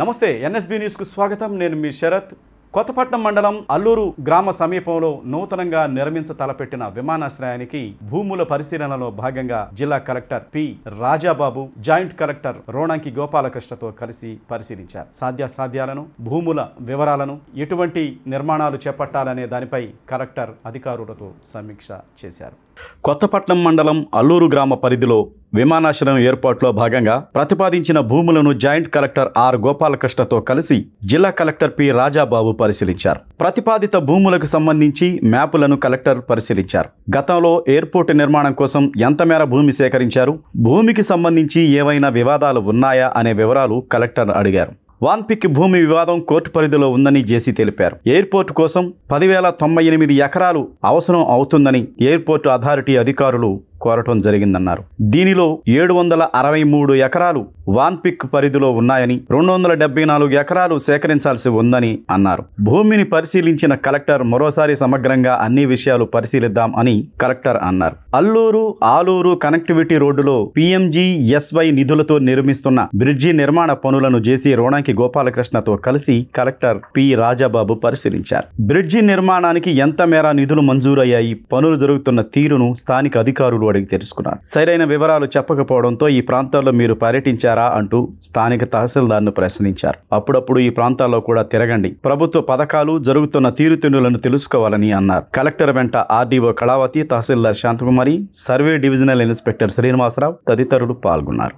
నమస్తే NSB news కు స్వాగతం. నేను మీ శరత్. కొత్తపట్నం మండలం అల్లూరు గ్రామ సమీపంలో నూతనంగా తలపెట్టిన విమానాశ్రయానికి భూముల పరిశీలనలో భాగంగా జిల్లా collector P Rajababu joint collector Ronanki గోపాలకృష్ణతో కలిసి పరిశీలించారు. సాధ్యాసాధ్యాలను, భూముల వివరాలను, ఎటువంటి నిర్మాణాలు చేపట్టాలనే దానిపై కలెక్టర్ అధికారులతో సమీక్ష చేశారు. కొత్తపట్నం మండలం అల్లూరు గ్రామ పరిధిలో విమానాశ్రయం ఏర్పాటులో భాగంగా ప్రతిపాదించిన భూములను జాయింట్ కలెక్టర్ ఆర్ గోపాలకృష్ణతో కలిసి జిల్లా కలెక్టర్ పి రాజాబాబు పరిశీలించారు. ప్రతిపాదిత భూములకు సంబంధించి మ్యాపులను కలెక్టర్ పరిశీలించారు. గతంలో ఎయిర్పోర్టు నిర్మాణం కోసం ఎంత మేర భూమి సేకరించారు, భూమికి సంబంధించి ఏవైనా వివాదాలు ఉన్నాయా అనే వివరాలు కలెక్టర్ అడిగారు. వాన్పిక్ భూమి వివాదం కోర్టు పరిధిలో ఉందని జేసీ తెలిపారు. ఎయిర్పోర్టు కోసం 10,098 ఎకరాలు అవసరం అవుతుందని ఎయిర్పోర్టు అథారిటీ అధికారులు కోరటం జరిగిందన్నారు. దీనిలో 763 ఎకరాలు వాన్పిక్ పరిధిలో ఉన్నాయని, 274 ఎకరాలు సేకరించాల్సి ఉందని అన్నారు. భూమిని పరిశీలించిన కలెక్టర్ మరోసారి సమగ్రంగా అన్ని విషయాలు పరిశీలిద్దాం అని కలెక్టర్ అన్నారు. అల్లూరు ఆలూరు కనెక్టివిటీ రోడ్డులో PMGSY నిధులతో నిర్మిస్తున్న బ్రిడ్జి నిర్మాణ పనులను జేసీ రోణంకి గోపాలకృష్ణతో కలిసి కలెక్టర్ పి రాజాబాబు పరిశీలించారు. బ్రిడ్జి నిర్మాణానికి ఎంత మేర నిధులు మంజూరయ్యాయి, పనులు జరుగుతున్న తీరును స్థానిక అధికారులు అడిగి తెలుసుకున్నారు. సరైన వివరాలు చెప్పకపోవడంతో ఈ ప్రాంతాల్లో మీరు పర్యటించారా అంటూ స్థానిక తహసీల్దార్ను ప్రశ్నించారు. అప్పుడప్పుడు ఈ ప్రాంతాల్లో కూడా తిరగండి, ప్రభుత్వ పథకాలు జరుగుతున్న తీరుతెన్నులను తెలుసుకోవాలని అన్నారు. కలెక్టర్ వెంట ఆర్డీఓ కళావతి, తహసీల్దార్ Shanthakumari, survey divisional inspector Srinivasarao తదితరులు పాల్గొన్నారు.